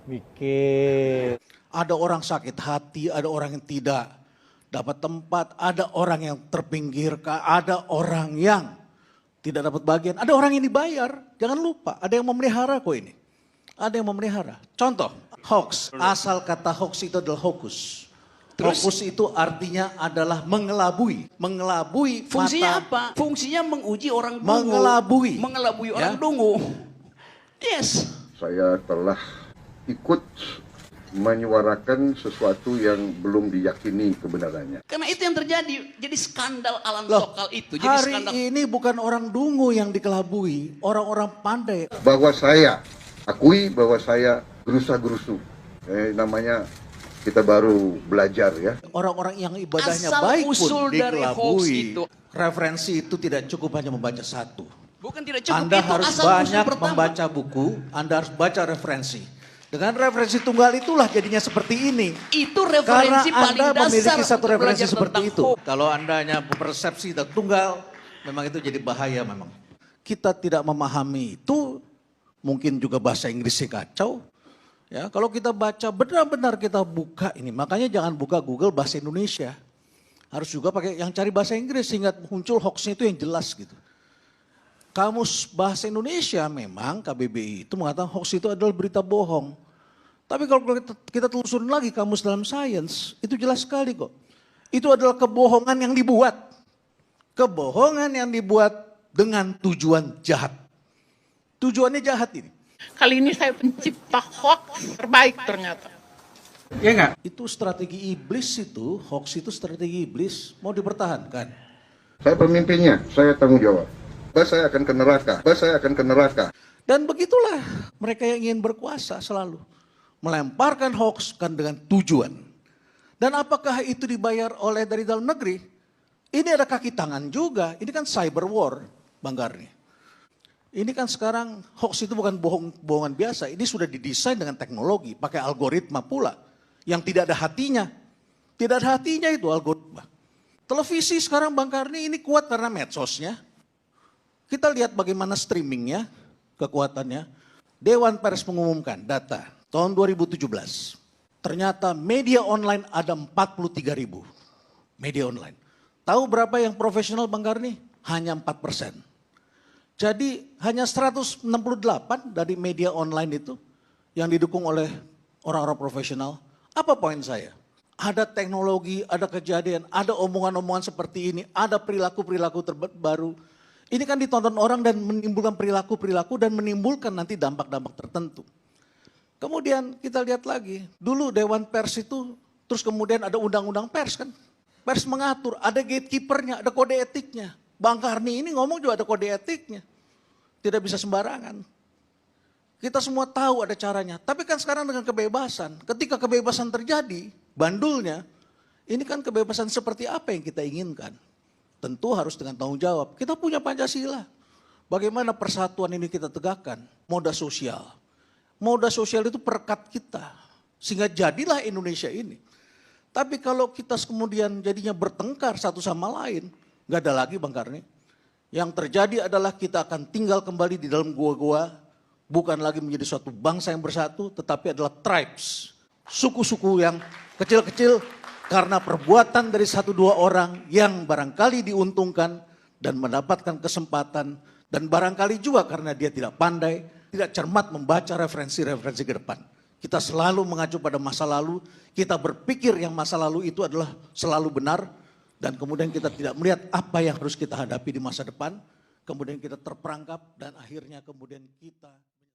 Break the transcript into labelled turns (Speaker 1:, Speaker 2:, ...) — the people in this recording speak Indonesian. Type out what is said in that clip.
Speaker 1: Mikir.
Speaker 2: Ada orang sakit hati, ada orang yang tidak dapat tempat, ada orang yang terpinggirkan, ada orang yang tidak dapat bagian, ada orang yang dibayar. Jangan lupa, ada yang memelihara kok ini. Ada yang memelihara. Contoh, hoax. Asal kata hoax itu adalah hokus. Hokus itu artinya adalah mengelabui. Mengelabui
Speaker 3: Fungsinya
Speaker 2: mata.
Speaker 3: apa? Fungsinya menguji orang dungu.
Speaker 2: Mengelabui.
Speaker 3: Mengelabui orang
Speaker 2: Ya.
Speaker 3: dungu. Yes.
Speaker 4: Saya telah ikut menyuarakan sesuatu yang belum diyakini kebenarannya.
Speaker 3: Karena itu yang terjadi. Jadi skandal Alan
Speaker 2: Loh,
Speaker 3: Sokal itu. Jadi
Speaker 2: hari
Speaker 3: skandal.
Speaker 2: ini bukan orang dungu yang dikelabui, orang-orang pandai.
Speaker 4: Bahwa saya akui bahwa saya gerusa-gerusu. Namanya kita baru belajar ya.
Speaker 2: Orang-orang yang ibadahnya
Speaker 3: Asal
Speaker 2: baik
Speaker 3: usul
Speaker 2: pun
Speaker 3: dari hoax
Speaker 2: dikelabui.
Speaker 3: itu.
Speaker 2: Referensi itu tidak cukup hanya membaca satu.
Speaker 3: Bukan tidak cukup
Speaker 2: Anda
Speaker 3: itu.
Speaker 2: harus
Speaker 3: Asal usul
Speaker 2: banyak
Speaker 3: pertama.
Speaker 2: membaca buku, Anda harus baca referensi. Dengan referensi tunggal itulah jadinya seperti ini.
Speaker 3: Itu
Speaker 2: Karena
Speaker 3: referensi paling
Speaker 2: Anda
Speaker 3: dasar
Speaker 2: memiliki satu
Speaker 3: untuk
Speaker 2: referensi
Speaker 3: belajar
Speaker 2: seperti
Speaker 3: tentang
Speaker 2: itu.
Speaker 3: hoax.
Speaker 2: Kalau Anda hanya persepsi dan tunggal, memang itu jadi bahaya memang. Kita tidak memahami itu, mungkin juga bahasa Inggrisnya kacau. Ya, kalau kita baca benar-benar kita buka ini, makanya jangan buka Google bahasa Indonesia. Harus juga pakai yang cari bahasa Inggris sehingga muncul hoaxnya itu yang jelas gitu. Kamus Bahasa Indonesia memang KBBI itu mengatakan hoax itu adalah berita bohong. Tapi kalau kita telusurin lagi kamus dalam sains, itu jelas sekali kok. Itu adalah kebohongan yang dibuat. Kebohongan yang dibuat dengan tujuan jahat. Tujuannya jahat ini.
Speaker 5: Kali ini saya pencipta hoax terbaik ternyata.
Speaker 1: Iya nggak?
Speaker 2: Itu strategi iblis itu, hoax itu strategi iblis, mau dipertahankan.
Speaker 4: Saya pemimpinnya, saya tanggung jawab. Saya akan ke neraka, saya akan ke neraka.
Speaker 2: Dan begitulah mereka yang ingin berkuasa selalu. Melemparkan hoax kan dengan tujuan. Dan apakah itu dibayar oleh dari dalam negeri? Ini ada kaki tangan juga, ini kan cyber war, Bang Garni. Ini kan sekarang hoax itu bukan bohongan biasa, ini sudah didesain dengan teknologi, pakai algoritma pula. Yang tidak ada hatinya. Tidak ada hatinya itu algoritma. Televisi sekarang Bang Karni ini kuat karena medsosnya. Kita lihat bagaimana streamingnya, kekuatannya. Dewan Pers mengumumkan data tahun 2017. Ternyata media online ada 43.000. Media online. Tahu berapa yang profesional Bang Karni? Hanya 4%. Jadi hanya 168 dari media online itu yang didukung oleh orang-orang profesional. Apa poin saya? Ada teknologi, ada kejadian, ada omongan-omongan seperti ini, ada perilaku-perilaku terbaru. Ini kan ditonton orang dan menimbulkan perilaku-perilaku dan menimbulkan nanti dampak-dampak tertentu. Kemudian kita lihat lagi, dulu Dewan Pers itu, terus kemudian ada undang-undang pers kan. Pers mengatur, ada gatekeepernya, ada kode etiknya. Bang Karni ini ngomong juga ada kode etiknya. Tidak bisa sembarangan. Kita semua tahu ada caranya. Tapi kan sekarang dengan kebebasan. Ketika kebebasan terjadi, bandulnya, ini kan kebebasan seperti apa yang kita inginkan. Tentu harus dengan tanggung jawab. Kita punya Pancasila. Bagaimana persatuan ini kita tegakkan? Moda sosial. Moda sosial itu perekat kita. Sehingga jadilah Indonesia ini. Tapi kalau kita kemudian jadinya bertengkar satu sama lain, nggak ada lagi Bang Karni. Yang terjadi adalah kita akan tinggal kembali di dalam gua-gua, bukan lagi menjadi suatu bangsa yang bersatu, tetapi adalah tribes, suku-suku yang kecil-kecil karena perbuatan dari 1-2 orang yang barangkali diuntungkan dan mendapatkan kesempatan, dan barangkali juga karena dia tidak pandai, tidak cermat membaca referensi-referensi ke depan. Kita selalu mengacu pada masa lalu, kita berpikir yang masa lalu itu adalah selalu benar, dan kemudian kita tidak melihat apa yang harus kita hadapi di masa depan, kemudian kita terperangkap dan akhirnya kemudian kita